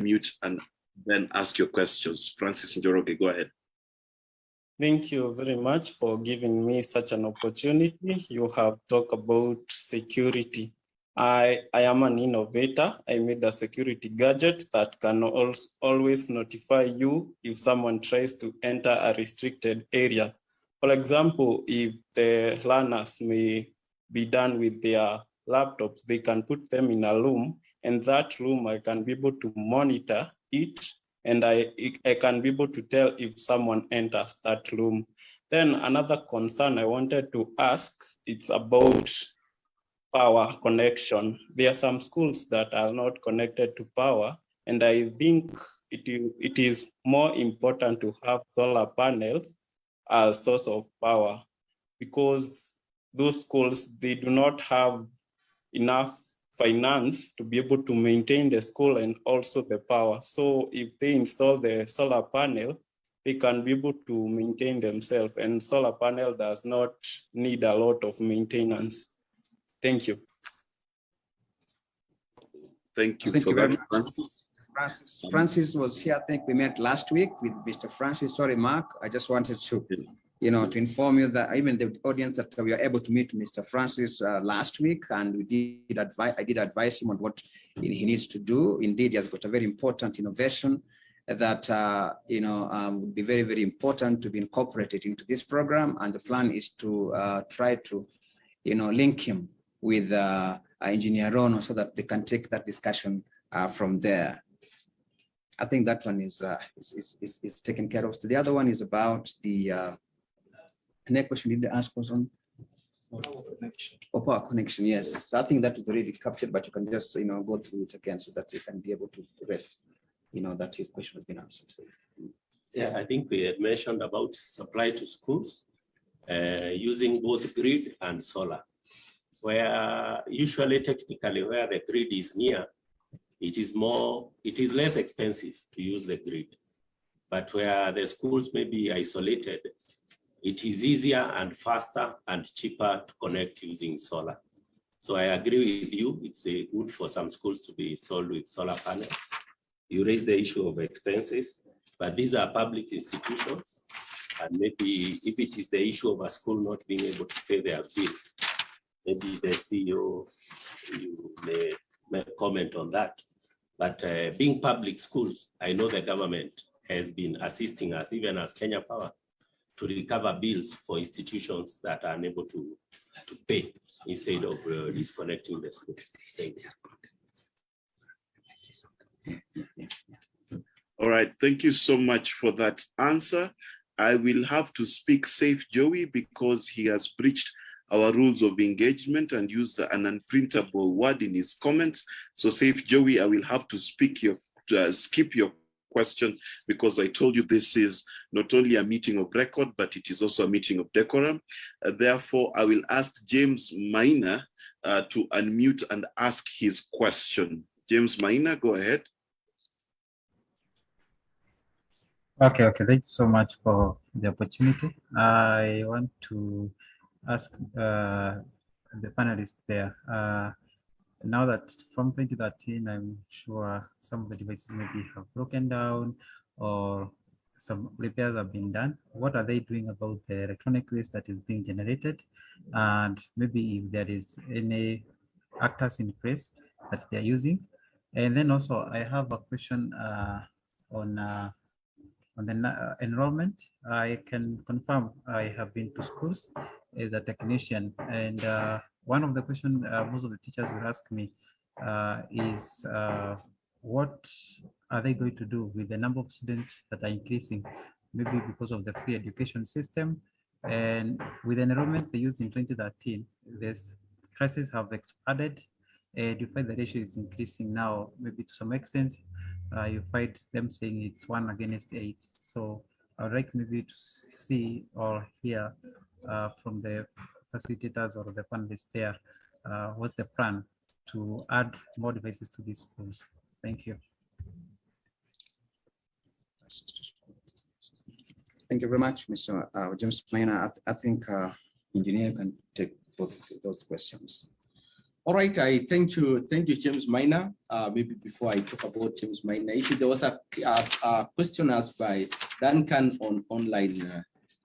mute and then ask your questions. Francis Njoroge, go ahead. Thank you very much for giving me such an opportunity. You have talked about security. I am an innovator. I made a security gadget that can always notify you if someone tries to enter a restricted area. For example, if the learners may be done with their laptops, they can put them in a room, and that room I can be able to monitor it, and I can be able to tell if someone enters that room. Then another concern I wanted to ask, it's about power connection. There are some schools that are not connected to power, and I think it is more important to have solar panels as source of power, because those schools, they do not have enough finance to be able to maintain the school and also the power. So if they install the solar panel, they can be able to maintain themselves, and solar panel does not need a lot of maintenance. Thank you. Thank you for that, Francis. Francis was here. I think we met last week with Mr. Francis. Sorry, Mark. I just wanted to, to inform you that even the audience that we were able to meet Mr. Francis last week, and I did advise him on what he needs to do. Indeed, he has got a very important innovation that would be very, very important to be incorporated into this program. And the plan is to try to, link him with Engineer Rono so that they can take that discussion from there. I think that one is taken care of. So the other one is about the next question. Did they ask us on power connection? Yes, so I think that is already captured, but you can just go through it again so that you can be able to rest. That his question has been answered. Yeah, I think we had mentioned about supply to schools using both grid and solar, where usually technically where the grid is near, it is less expensive to use the grid. But where the schools may be isolated, it is easier and faster and cheaper to connect using solar. So I agree with you, it's good for some schools to be installed with solar panels. You raise the issue of expenses, but these are public institutions. And maybe if it is the issue of a school not being able to pay their bills, maybe the CEO, you may comment on that. But being public schools, I know the government has been assisting us, even as Kenya Power, to recover bills for institutions that are unable to pay instead of disconnecting the school. All right, thank you so much for that answer. I will have to speak Safe Joey because he has breached our rules of engagement and used an unprintable word in his comments. So Safe Joey, I will have to skip your question because I told you this is not only a meeting of record, but it is also a meeting of decorum. Therefore, I will ask James Maina to unmute and ask his question. James Maina, go ahead. Okay, thank you so much for the opportunity. I want to ask the panelists there. Now that from 2013, I'm sure some of the devices maybe have broken down or some repairs have been done. What are they doing about the electronic waste that is being generated? And maybe if there is any actors in place that they're using. And then also I have a question on the enrollment. I can confirm I have been to schools as a technician, and one of the questions most of the teachers will ask me is what are they going to do with the number of students that are increasing, maybe because of the free education system, and with the enrollment they used in 2013, this classes have expanded, and you find the ratio is increasing now, maybe to some extent. You find them saying it's 1:8. So I would like maybe to see or hear from the facilitators or the panelists there, what's the plan to add more devices to these schools? Thank you. Thank you very much, Mr. James Maina. I think engineer can take both of those questions. All right, I thank you, James Minor. Maybe before I talk about James Minor issue, there was a question asked by Duncan on online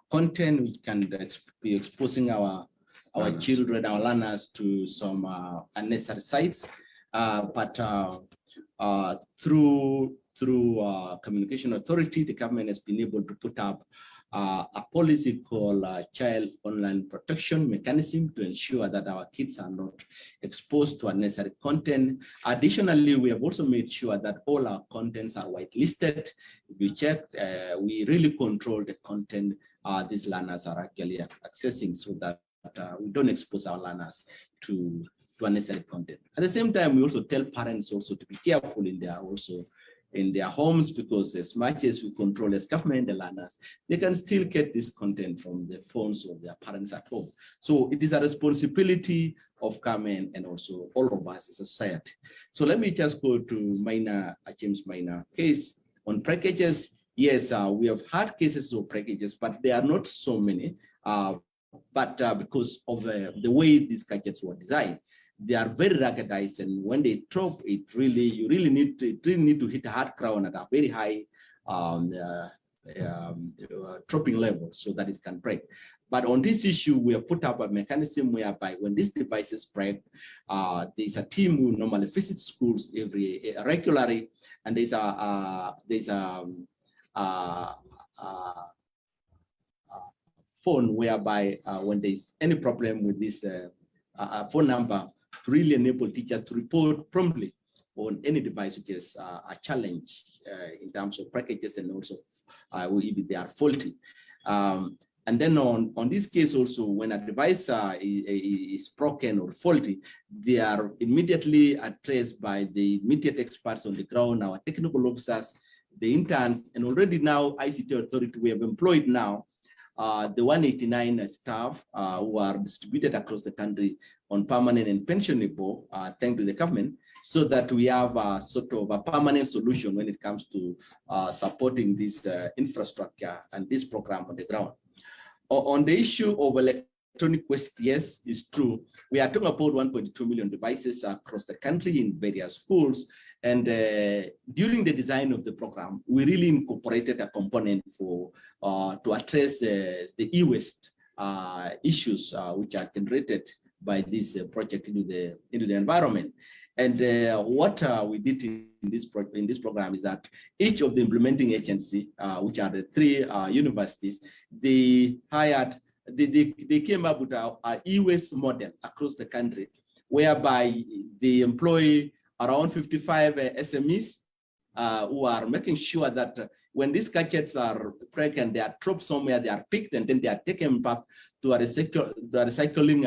content, which can be exposing our children, our learners to some unnecessary sites. But through Communication Authority, the government has been able to put up a policy called Child Online Protection Mechanism to ensure that our kids are not exposed to unnecessary content. Additionally, we have also made sure that all our contents are whitelisted. If you check, we really control the content these learners are actually accessing, so that we don't expose our learners to unnecessary content. At the same time, we also tell parents also to be careful in their homes, because as much as we control as government the learners, they can still get this content from the phones of their parents at home. So it is a responsibility of government and also all of us as a society. So let me just go to James Minor case on packages. Yes, we have had cases of packages, but there are not so many. Because of the way these gadgets were designed, they are very ruggedized, and when they drop, you really need to hit a hard ground at a very high dropping level so that it can break. But on this issue, we have put up a mechanism whereby when these devices break, there's a team who normally visits schools regularly, and there's a phone whereby when there's any problem with this phone number, to really enable teachers to report promptly on any device which is a challenge in terms of packages, and also if they are faulty. And then on this case also, when a device is broken or faulty, they are immediately addressed by the immediate experts on the ground, our technical officers, the interns, and already now ICT Authority, we have employed now the 189 staff who are distributed across the country on permanent and pensionable, thanks to the government, so that we have a sort of a permanent solution when it comes to supporting this infrastructure and this program on the ground. On the issue of electronic waste, yes, it's true. We are talking about 1.2 million devices across the country in various schools. And during the design of the program, we really incorporated a component for to address the e-waste issues which are generated by this project into the environment. And what we did in this program is that each of the implementing agency, which are the 3 universities, they came up with a e-waste model across the country, whereby they employ around 55 SMEs who are making sure that when these gadgets are broken, they are dropped somewhere, they are picked, and then they are taken back to a recycling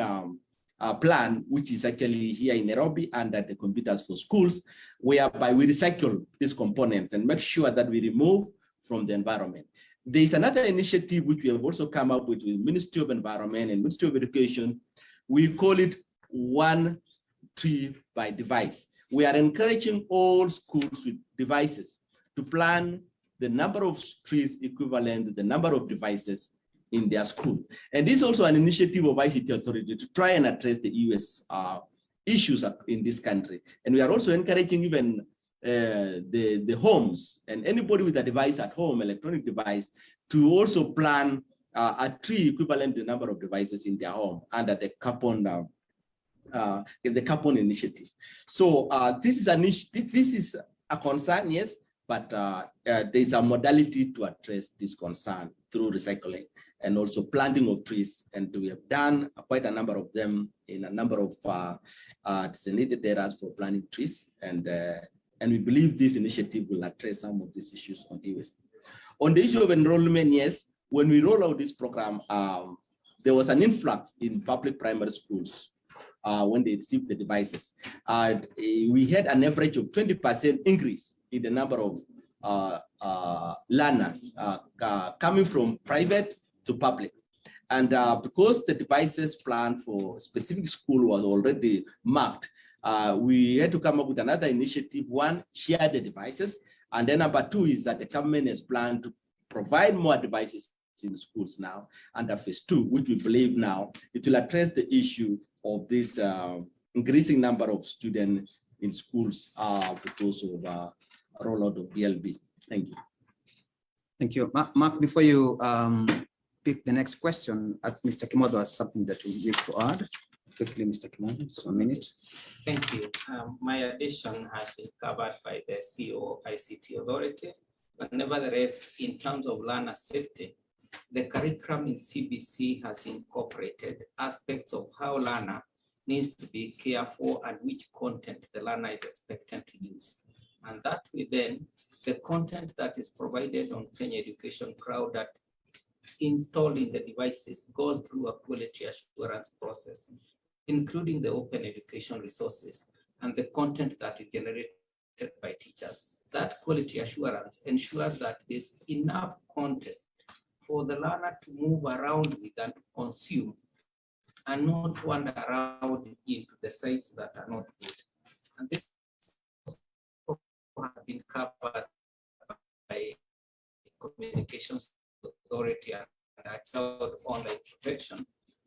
plan, which is actually here in Nairobi under the Computers for Schools, whereby we recycle these components and make sure that we remove from the environment. There is another initiative which we have also come up with Ministry of Environment and Ministry of Education. We call it One Tree by Device. We are encouraging all schools with devices to plan the number of trees equivalent to the number of devices in their school. And this is also an initiative of ICT Authority to try and address the US issues in this country. And we are also encouraging even the homes and anybody with a device at home, electronic device, to also plan a tree equivalent to the number of devices in their home under the carbon initiative. So this is a concern, yes, but there's a modality to address this concern through recycling and also planting of trees. And we have done quite a number of them in a number of designated areas for planting trees. And we believe this initiative will address some of these issues on e-waste. On the issue of enrollment, yes, when we roll out this program, there was an influx in public primary schools when they received the devices. We had an average of 20% increase in the number of learners coming from private to public. And because the devices planned for specific school was already marked, we had to come up with another initiative. One, share the devices. And then number 2 is that the government has planned to provide more devices in schools now under phase 2, which we believe now it will address the issue of this increasing number of students in schools because of rollout of DLB. Thank you. Thank you. Mark, before you pick the next question, Mr. Kimodo has something that you wish to add. Quickly, Mr. Kimodo, just 1 minute. Thank you. My addition has been covered by the CEO ICT Authority, but nevertheless, in terms of learner safety, the curriculum in CBC has incorporated aspects of how learner needs to be careful and which content the learner is expected to use. And that way then, the content that is provided on Kenya Education Cloud that installed in the devices goes through a quality assurance process, including the open education resources and the content that is generated by teachers. That quality assurance ensures that there's enough content for the learner to move around with and consume and not wander around into the sites that are not good. And this has been covered by Communications Authority and Child Online Protection,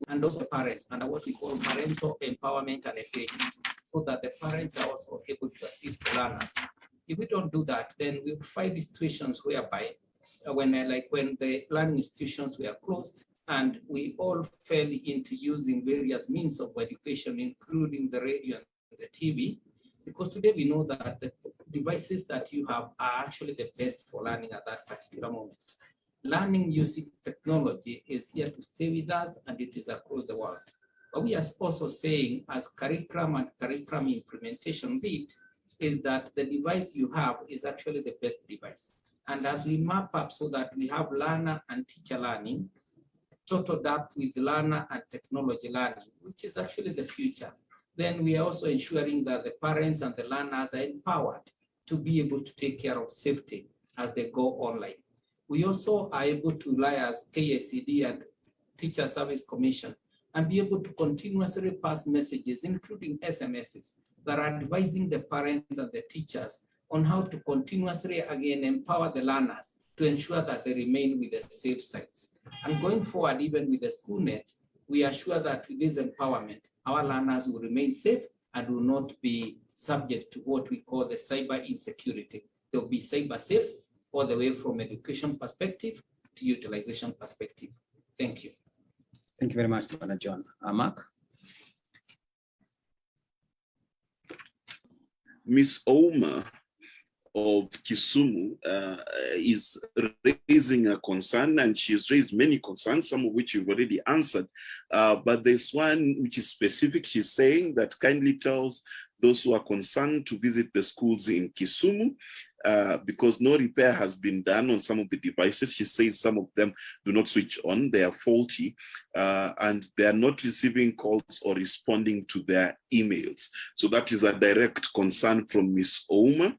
and also parents under what we call parental empowerment and engagement, so that the parents are also able to assist the learners. If we don't do that, then we find situations whereby when the learning institutions were closed and we all fell into using various means of education, including the radio and the TV, because today we know that the devices that you have are actually the best for learning at that particular moment. Learning using technology is here to stay with us, and it is across the world. But we are also saying, as curriculum and curriculum implementation lead, is that the device you have is actually the best device. And as we map up so that we have learner and teacher learning, totaled up with learner and technology learning, which is actually the future, then we are also ensuring that the parents and the learners are empowered to be able to take care of safety as they go online. We also are able to rely as KACD and Teacher Service Commission and be able to continuously pass messages, including SMSs, that are advising the parents and the teachers on how to continuously again empower the learners to ensure that they remain with the safe sites. And going forward, even with the SchoolNet, we are sure that with this empowerment, our learners will remain safe and will not be subject to what we call the cyber insecurity. They'll be cyber safe all the way from education perspective to utilization perspective. Thank you. Thank you very much, Dr. John. Mark? Ms. Ouma of Kisumu is raising a concern, and she's raised many concerns, some of which you've already answered. But there's one which is specific. She's saying that kindly tells those who are concerned to visit the schools in Kisumu because no repair has been done on some of the devices. She says some of them do not switch on, they are faulty, and they are not receiving calls or responding to their emails. So that is a direct concern from Ms. Ouma.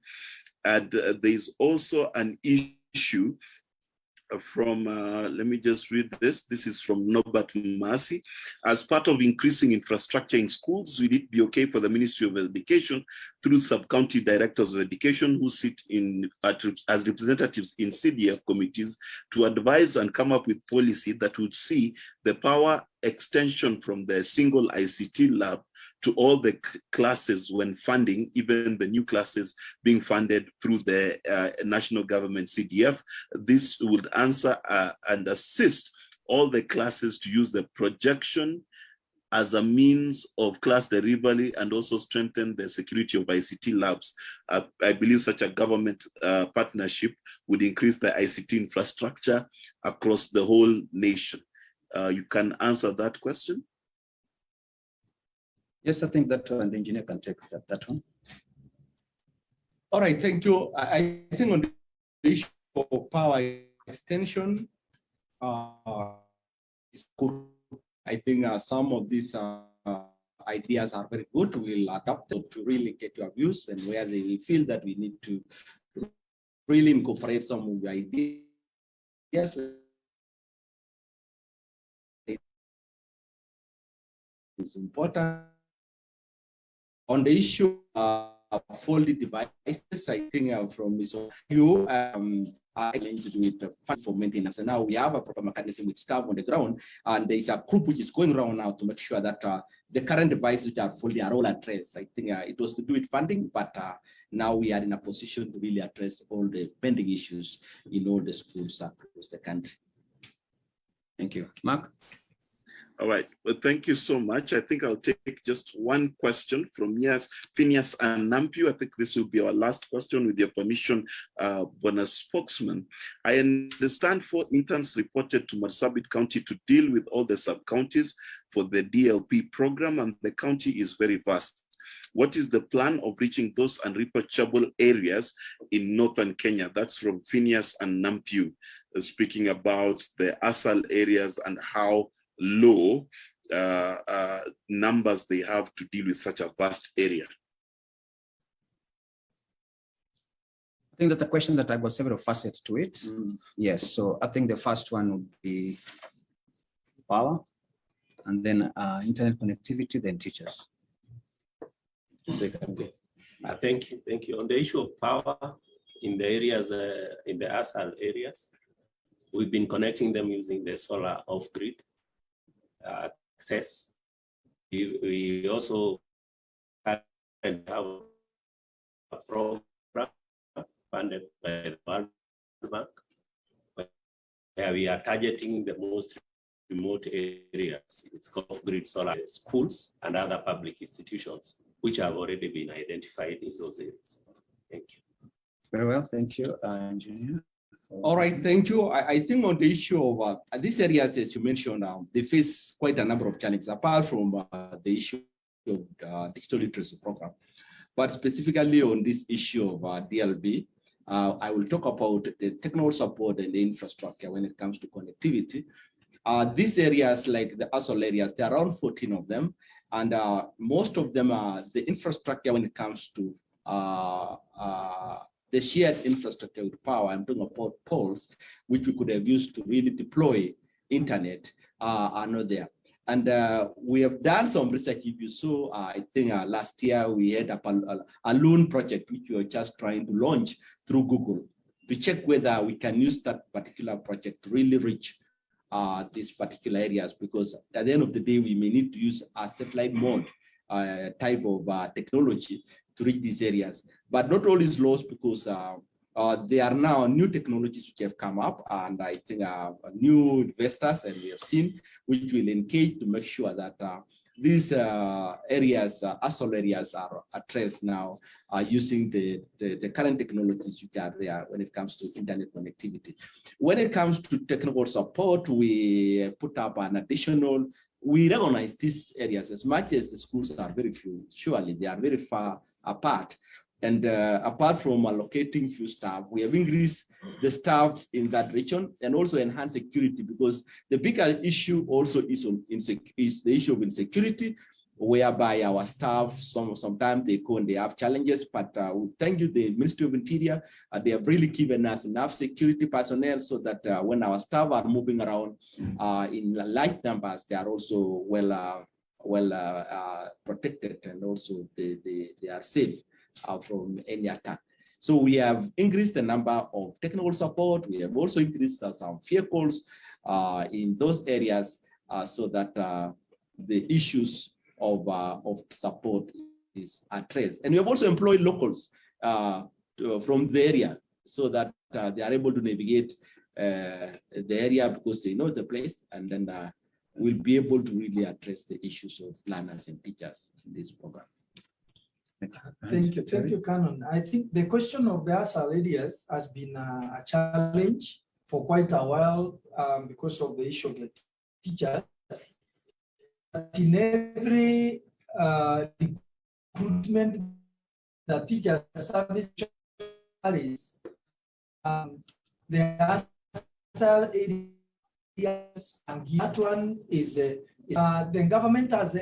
And there's also an issue from, let me just read this. This is from Norbert Masi. As part of increasing infrastructure in schools, will it be okay for the Ministry of Education through sub-county directors of education who sit in as representatives in CDF committees to advise and come up with policy that would see the power extension from the single ICT lab to all the classes when funding, even the new classes being funded through the national government CDF. This would answer and assist all the classes to use the projection as a means of class delivery and also strengthen the security of ICT labs. I believe such a government partnership would increase the ICT infrastructure across the whole nation. You can answer that question? Yes, I think that the engineer can take that one. All right, thank you. I think on the issue of power extension, it's good. I think some of these ideas are very good. We'll adopt them to really get your views, and where they feel that we need to really incorporate some of the ideas. It's important. On the issue of folded devices, I think from Ms. to do it fund for maintenance. And now we have a proper mechanism with staff on the ground, and there is a group which is going around now to make sure that the current devices which are fully are all addressed. I think it was to do with funding, but now we are in a position to really address all the pending issues in all the schools across the country. Thank you. Mark? All right, well, thank you so much. I think I'll take just one question from Phineas and Nampu. I think this will be our last question with your permission, bonus spokesman. I understand 4 interns reported to Marsabit County to deal with all the sub-counties for the DLP program, and the county is very vast. What is the plan of reaching those unreachable areas in northern Kenya? That's from Phineas and Nampu, speaking about the ASAL areas and how low numbers they have to deal with such a vast area. I think that's a question that I've got several facets to it. Yes, so I think the first one would be power, and then internet connectivity, then teachers. Okay. Thank you. On the issue of power in the areas, in the ASAL areas, we've been connecting them using the solar off-grid access. We also have a program funded by the World Bank, where we are targeting the most remote areas. It's called off-grid solar schools and other public institutions, which have already been identified in those areas. Thank you. Very well, thank you, Engineer. All right, thank you. I think on the issue of these areas, as you mentioned, they face quite a number of challenges, apart from the issue of digital literacy program. But specifically on this issue of DLB, I will talk about the technical support and the infrastructure when it comes to connectivity. These areas, like the ASAL areas, there are around 14 of them. And most of them are the infrastructure when it comes to the shared infrastructure with power. I'm talking about poles, which we could have used to really deploy internet, are not there. And we have done some research. If you saw, I think last year we had a loan project, which we were just trying to launch through Google to check whether we can use that particular project to really reach these particular areas, because at the end of the day, we may need to use a satellite mode type of technology to reach these areas. But not all is lost, because there are now new technologies which have come up, and I think new investors, and we have seen, which will engage to make sure that these areas, ASAL areas, are addressed now using the current technologies which are there when it comes to internet connectivity. When it comes to technical support, we put up an additional, we recognize these areas, as much as the schools are very few, surely they are very far apart. And apart from allocating few staff, we have increased the staff in that region and also enhanced security, because the bigger issue also is the issue of insecurity, whereby our staff, sometimes they go and they have challenges, but thank you, the Ministry of Interior, they have really given us enough security personnel so that when our staff are moving around in large numbers, they are also well protected, and also they are safe from any attack. So we have increased the number of technical support. We have also increased some vehicles in those areas so that the issues of support is addressed. And we have also employed locals from the area so that they are able to navigate the area, because they know the place, and then we'll be able to really address the issues of learners and teachers in this program. Thank you, Canon. I think the question of the ASAL areas has been a challenge for quite a while because of the issue of the teachers. But in every recruitment that teachers service is, the ASAL areas, and that one is the government has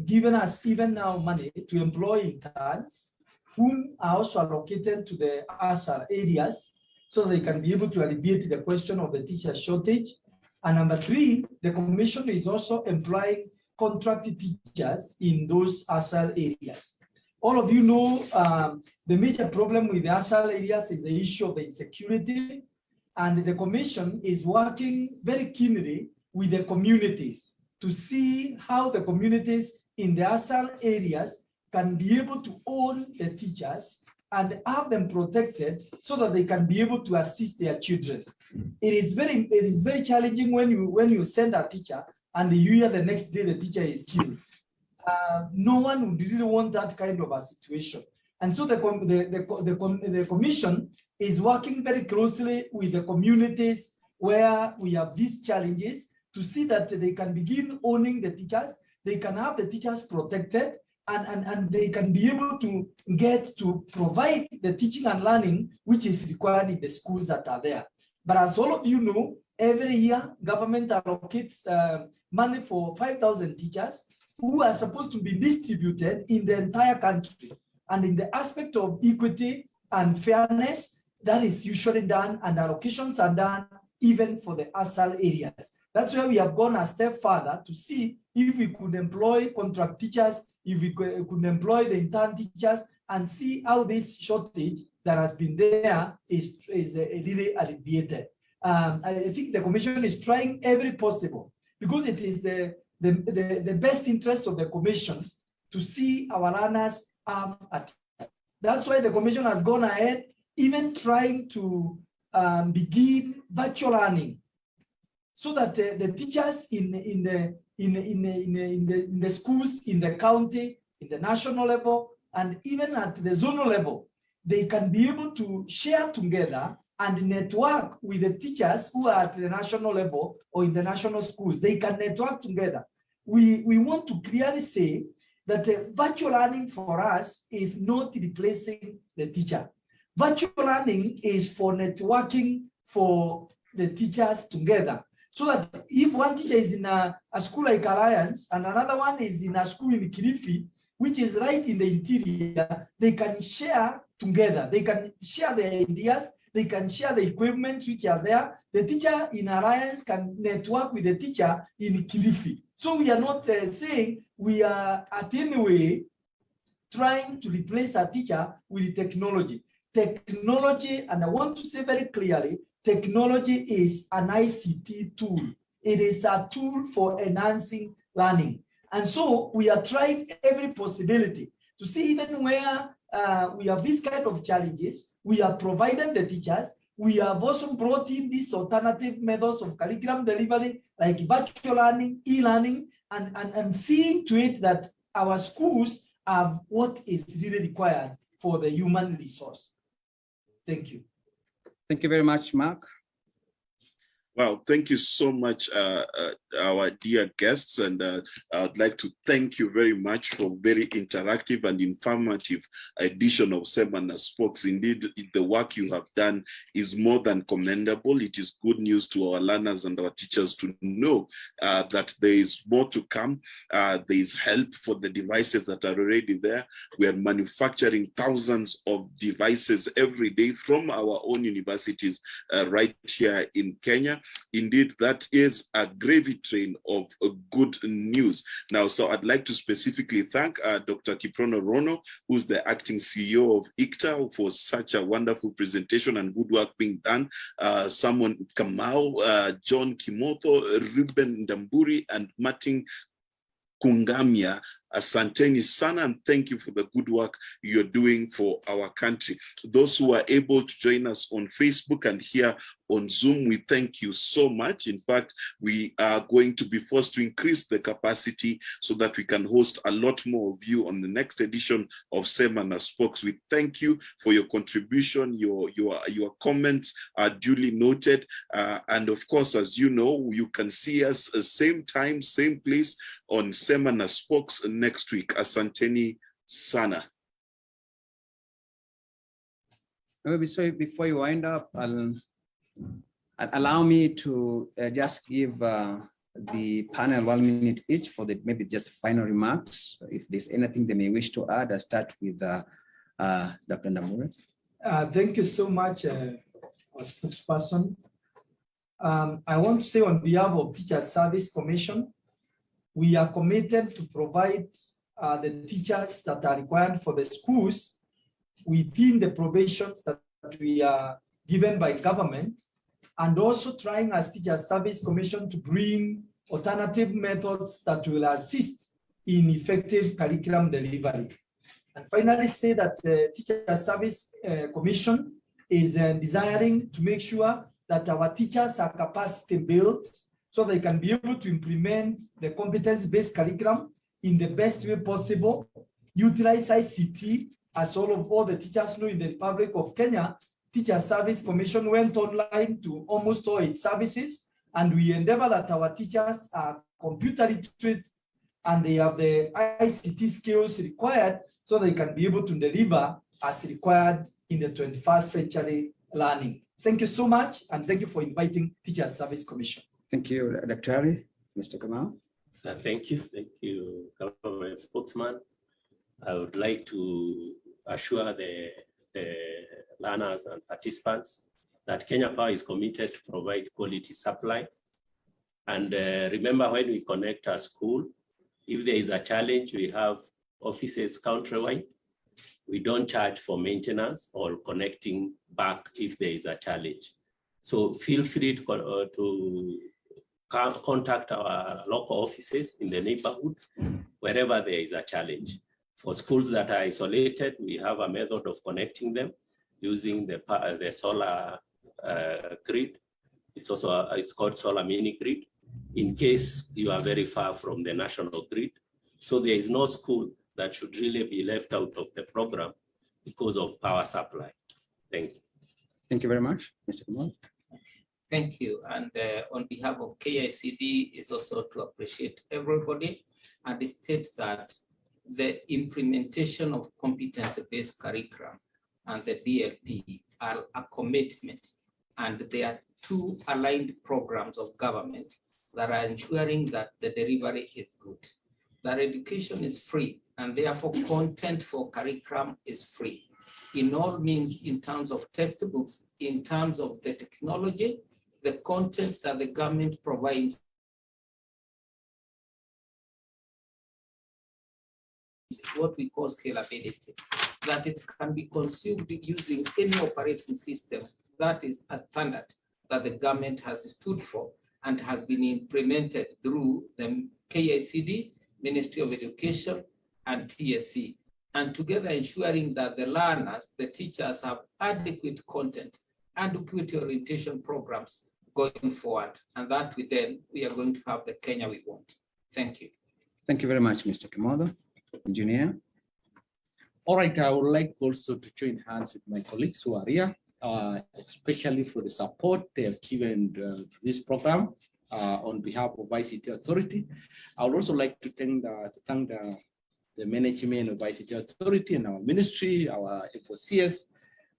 given us even now money to employ interns who are also allocated to the ASAL areas so they can be able to alleviate the question of the teacher shortage. And number 3, the commission is also employing contracted teachers in those ASAL areas. All of you know the major problem with the ASAL areas is the issue of the insecurity. and the commission is working very keenly with the communities to see how the communities in the ASAL areas can be able to own the teachers and have them protected so that they can be able to assist their children. It is very challenging when you send a teacher and you hear the next day the teacher is killed. No one would really want that kind of a situation. And so the commission is working very closely with the communities where we have these challenges to see that they can begin owning the teachers, they can have the teachers protected, and they can be able to get to provide the teaching and learning which is required in the schools that are there. But as all of you know, every year government allocates money for 5,000 teachers who are supposed to be distributed in the entire country. And in the aspect of equity and fairness, that is usually done, and allocations are done even for the ASAL areas. That's why we have gone a step further to see if we could employ contract teachers, if we could employ the intern teachers, and see how this shortage that has been there is really alleviated. I think the commission is trying every possible, because it is the best interest of the commission to see our learners have a teacher. That's why the commission has gone ahead, even trying to begin virtual learning, so that the teachers in the schools, in the county, in the national level, and even at the zonal level, they can be able to share together and network with the teachers who are at the national level or in the national schools. They can network together. We want to clearly say that virtual learning for us is not replacing the teacher. Virtual learning is for networking for the teachers together. So that if one teacher is in a school like Alliance and another one is in a school in Kilifi, which is right in the interior, they can share together. They can share their ideas. They can share the equipment which are there. The teacher in Alliance can network with the teacher in Kilifi. So we are not saying we are at any way trying to replace a teacher with technology. Technology, and I want to say very clearly, technology is an ICT tool. It is a tool for enhancing learning. And so we are trying every possibility to see even where we have this kind of challenges, we are providing the teachers. We have also brought in these alternative methods of curriculum delivery, like virtual learning, e-learning, and seeing to it that our schools have what is really required for the human resource. Thank you. Thank you very much, Mark. Wow, thank you so much, our dear guests, and I'd like to thank you very much for very interactive and informative edition of Seminar Spokes. Indeed, the work you have done is more than commendable. It is good news to our learners and our teachers to know that there is more to come. There is help for the devices that are already there. We are manufacturing thousands of devices every day from our own universities right here in Kenya. Indeed, that is a gravy train of good news. Now, so I'd like to specifically thank Dr. Kiprono Rono, who's the acting CEO of ICTA, for such a wonderful presentation and good work being done. Samuel Kamau, John Kimoto, Ruben Ndamburi, and Martin Kungamia. Asanteni sana, and thank you for the good work you're doing for our country. Those who are able to join us on Facebook and here on Zoom, we thank you so much. In fact, we are going to be forced to increase the capacity so that we can host a lot more of you on the next edition of Seminar Spokes. We thank you for your contribution. Your comments are duly noted. And of course, as you know, you can see us same time, same place on Seminar Spokes next week. Asanteni sana. So before you wind up, allow me to just give the panel 1 minute each for maybe just final remarks. If there's anything they may wish to add, I'll start with Dr. Ndamburi. Thank you so much, our spokesperson. I want to say on behalf of Teachers Service Commission, we are committed to provide the teachers that are required for the schools within the provisions that we are given by government. and also trying as Teacher Service Commission to bring alternative methods that will assist in effective curriculum delivery. And finally, say that the Teacher Service Commission is desiring to make sure that our teachers are capacity built so they can be able to implement the competence-based curriculum in the best way possible, utilize ICT, as all the teachers know in the Republic of Kenya. Teacher Service Commission went online to almost all its services, and we endeavor that our teachers are computer literate and they have the ICT skills required so they can be able to deliver as required in the 21st century learning. Thank you so much, and thank you for inviting Teacher Service Commission. Thank you, Dr. Ali. Mr. Kamau. Thank you, government spokesman. I would like to assure the learners and participants that Kenya Power is committed to provide quality supply. And remember, when we connect a school, if there is a challenge, we have offices countrywide. We don't charge for maintenance or connecting back if there is a challenge. So feel free to contact our local offices in the neighborhood wherever there is a challenge. For schools that are isolated, we have a method of connecting them using the solar grid. It's called solar mini grid, in case you are very far from the national grid. So there is no school that should really be left out of the program because of power supply. Thank you. Thank you very much, Mr. Kamau. Thank you. And on behalf of KICD is also to appreciate everybody and state that the implementation of competence-based curriculum and the DLP are a commitment, and there are two aligned programs of government that are ensuring that the delivery is good. That education is free, and therefore content for curriculum is free. In all means, in terms of textbooks, in terms of the technology, the content that the government provides is what we call scalability, that it can be consumed using any operating system. That is a standard that the government has stood for and has been implemented through the KICD, Ministry of Education, and TSC, and together ensuring that the learners, the teachers have adequate content, adequate orientation programs going forward, and that we are going to have the Kenya we want. Thank you. Thank you very much, Mr. Kimodo. Engineer. All right, I would like also to join hands with my colleagues who are here, especially for the support they have given this program on behalf of ICT Authority. I would also like to thank the management of ICT Authority and our ministry, our FOCS,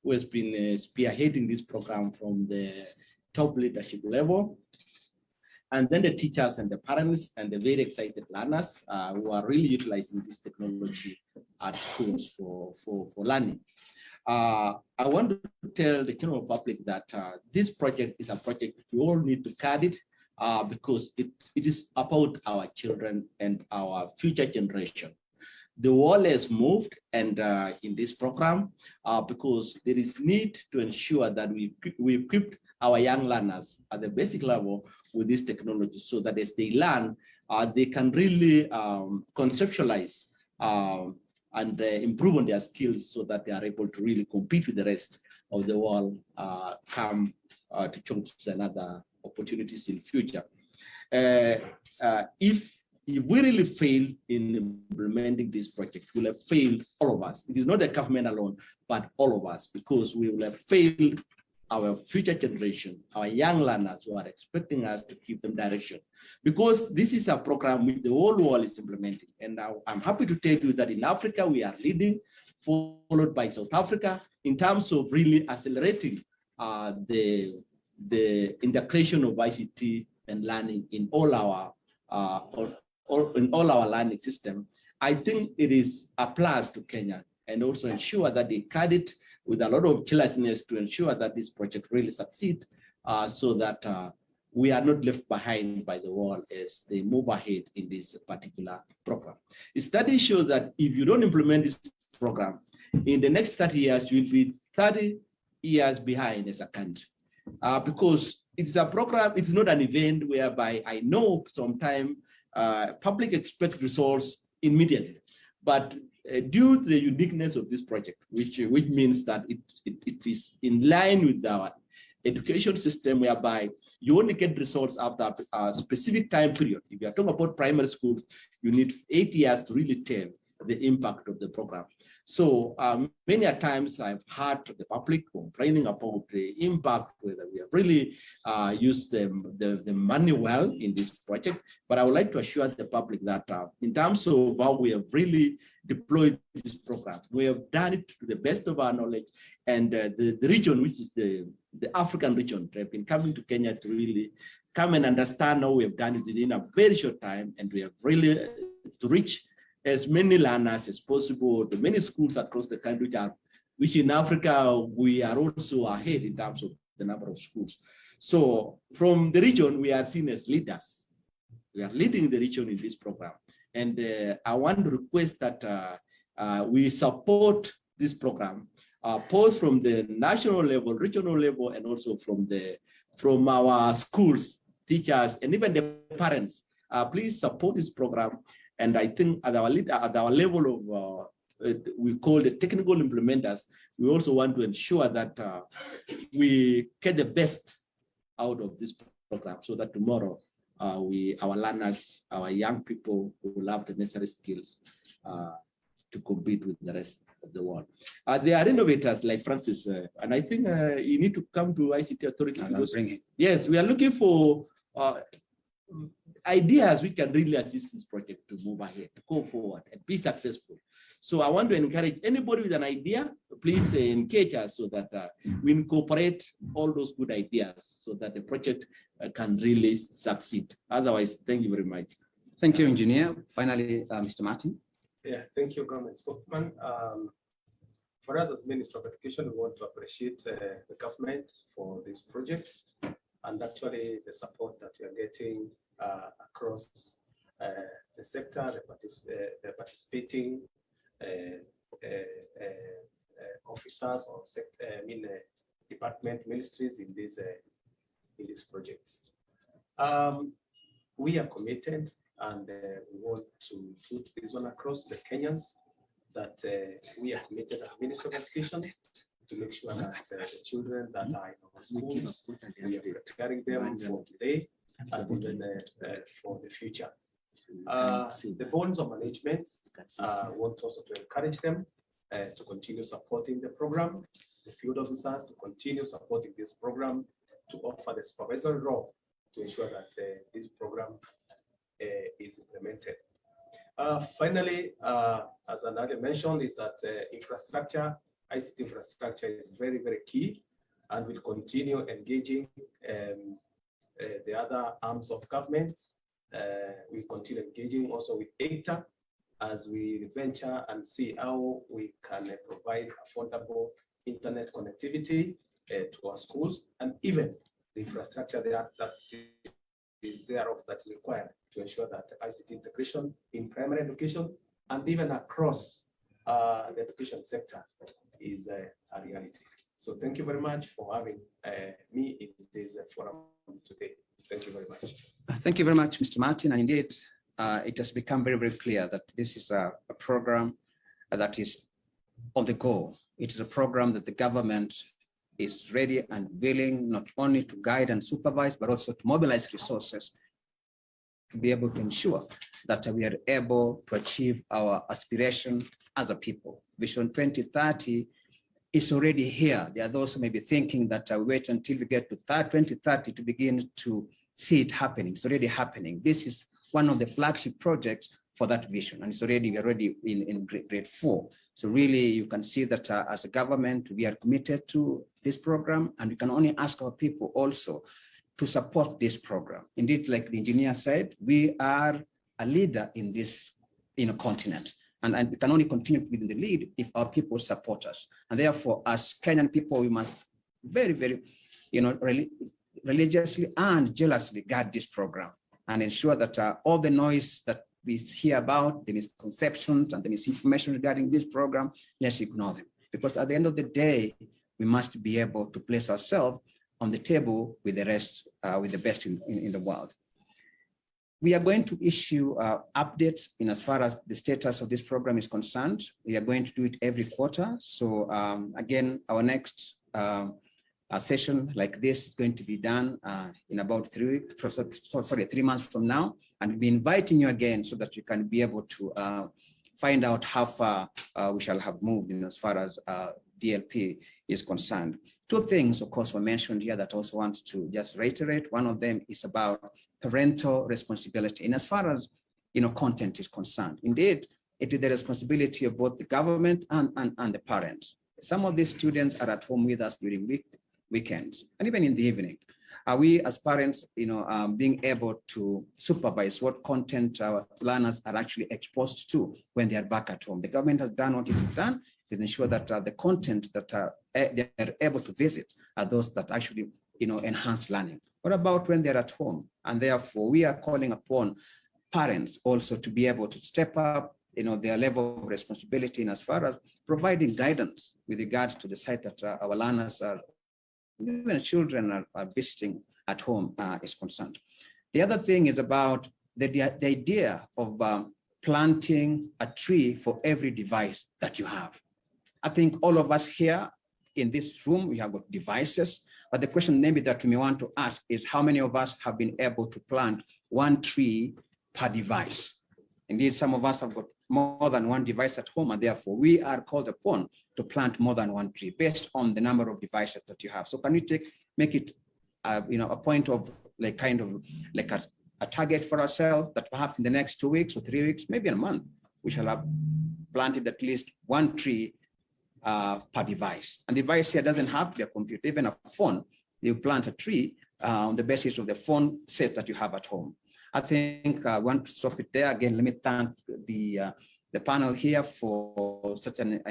who has been spearheading this program from the top leadership level. And then the teachers and the parents and the very excited learners who are really utilizing this technology at schools for learning. I want to tell the general public that this project is a project we all need to carry it because it is about our children and our future generation. The world has moved and in this program because there is need to ensure that we equip our young learners at the basic level with this technology so that as they learn, they can really conceptualize and improve on their skills so that they are able to really compete with the rest of the world, come to jobs and other opportunities in future. If we really fail in implementing this project, we will have failed all of us. It is not the government alone, but all of us, because we will have failed our future generation, our young learners who are expecting us to give them direction. Because this is a program which the whole world is implementing. And now I'm happy to tell you that in Africa, we are leading, followed by South Africa, in terms of really accelerating the integration of ICT and learning in all our learning system. I think it is a plus to Kenya, and also ensure that they carry it with a lot of jealousness to ensure that this project really succeeds, so that we are not left behind by the world as they move ahead in this particular program. Studies show that if you don't implement this program, in the next 30 years, you'll be 30 years behind as a country, because it's a program, it's not an event whereby I know sometime public expect results immediately. But due to the uniqueness of this project, which means that it is in line with our education system, whereby you only get results after a specific time period. If you are talking about primary schools, you need 8 years to really tell the impact of the program. So many a times I've heard the public complaining about the impact, whether we have really used the money well in this project. But I would like to assure the public that in terms of how we have really deployed this program, we have done it to the best of our knowledge. And the region, which is the African region, have been coming to Kenya to really come and understand how we have done it within a very short time. And we have really to reach as many learners as possible, the many schools across the country, which in Africa, we are also ahead in terms of the number of schools. So from the region, we are seen as leaders. We are leading the region in this program. And I want to request that we support this program, both from the national level, regional level, and also from our schools, teachers, and even the parents. Please support this program. And I think at our level of, we call the technical implementers, we also want to ensure that we get the best out of this program so that tomorrow our learners, our young people will have the necessary skills to compete with the rest of the world. There are innovators like Francis, and I think you need to come to ICT Authority. Yes, we are looking for ideas we can really assist this project to move ahead, to go forward and be successful. So I want to encourage anybody with an idea, please engage us so that we incorporate all those good ideas so that the project can really succeed. Otherwise, thank you very much. Thank you, Engineer. Finally, Mr. Martin. Yeah, thank you, Government Spokesman. For us as Minister of Education, we want to appreciate the government for this project and actually the support that we are getting across the sector, the participating officers or department ministries in these projects. We are committed, and we want to put this one across the Kenyans that we are committed as Minister of Education to make sure that the children that are in our schools, we are preparing them for today and even for the future. The boards of management want also to encourage them to continue supporting the program, the field officers to continue supporting this program, to offer the supervisory role to ensure that this program is implemented. Finally, as Anadi mentioned, is that infrastructure, ICT infrastructure is very, very key, and we'll continue engaging the other arms of government. We continue engaging also with ACTA as we venture and see how we can provide affordable internet connectivity to our schools, and even the infrastructure that is thereof that is required to ensure that ICT integration in primary education and even across the education sector is a reality. So thank you very much for having me in this forum today. Thank you very much. Thank you very much, Mr. Martin. And indeed, it has become very, very clear that this is a program that is on the go. It is a program that the government is ready and willing not only to guide and supervise, but also to mobilize resources to be able to ensure that we are able to achieve our aspiration as a people. Vision 2030 is already here. There are those who may be thinking that we wait until we get to 2030 to begin to see it happening. It's already happening. This is one of the flagship projects for that vision, and we're already in grade 4. So really, you can see that as a government, we are committed to this program, and we can only ask our people also to support this program. Indeed, like the engineer said, we are a leader in this continent, and we can only continue to be in the lead if our people support us. And therefore, as Kenyan people, we must very, very, religiously and jealously guard this program and ensure that all the noise that we hear about, the misconceptions and the misinformation regarding this program, let's ignore them. Because at the end of the day, we must be able to place ourselves on the table with the rest, with the best in the world. We are going to issue updates in as far as the status of this program is concerned. We are going to do it every quarter. So again, our next session like this is going to be done in about 3 months from now. And we'll be inviting you again so that you can be able to find out how far we shall have moved in as far as DLP is concerned. 2 things, of course, were mentioned here that I also want to just reiterate. One of them is about parental responsibility. And as far as content is concerned, indeed, it is the responsibility of both the government and the parents. Some of these students are at home with us during weekends and even in the evening. Are we as parents, being able to supervise what content our learners are actually exposed to when they are back at home? The government has done what it has done to ensure that the content that they are able to visit are those that actually, enhance learning. What about when they're at home? And therefore, we are calling upon parents also to be able to step up, their level of responsibility in as far as providing guidance with regards to the site that our learners are, even children are visiting at home is concerned. The other thing is about the idea of planting a tree for every device that you have. I think all of us here in this room, we have got devices, but the question maybe that we may want to ask is how many of us have been able to plant 1 tree per device? Indeed, some of us have got more than 1 device at home, and therefore we are called upon to plant more than 1 tree based on the number of devices that you have. So can we make it, a point of like a target for ourselves that perhaps in the next 2 weeks or 3 weeks, maybe a month, we shall have planted at least 1 tree per device. And the device here doesn't have to be a computer, even a phone. You plant a tree on the basis of the phone set that you have at home. I think I want to stop it there. Again, let me thank the panel here for such a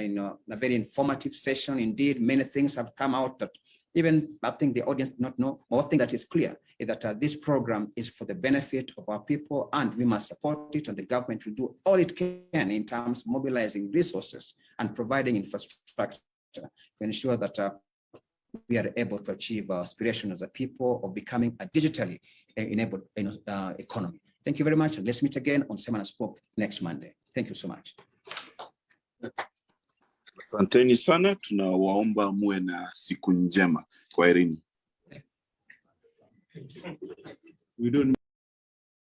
very informative session. Indeed, many things have come out that even I think the audience did not know. One thing that is clear is that this program is for the benefit of our people, and we must support it, and the government will do all it can in terms of mobilizing resources and providing infrastructure to ensure that we are able to achieve our aspiration as a people of becoming a digitally enabled economy. Thank you very much, and let's meet again on Semana Spoke next Monday. Thank you so much. Asanteni sana, tunawaomba muwe na siku njema. Kwaherini. We don't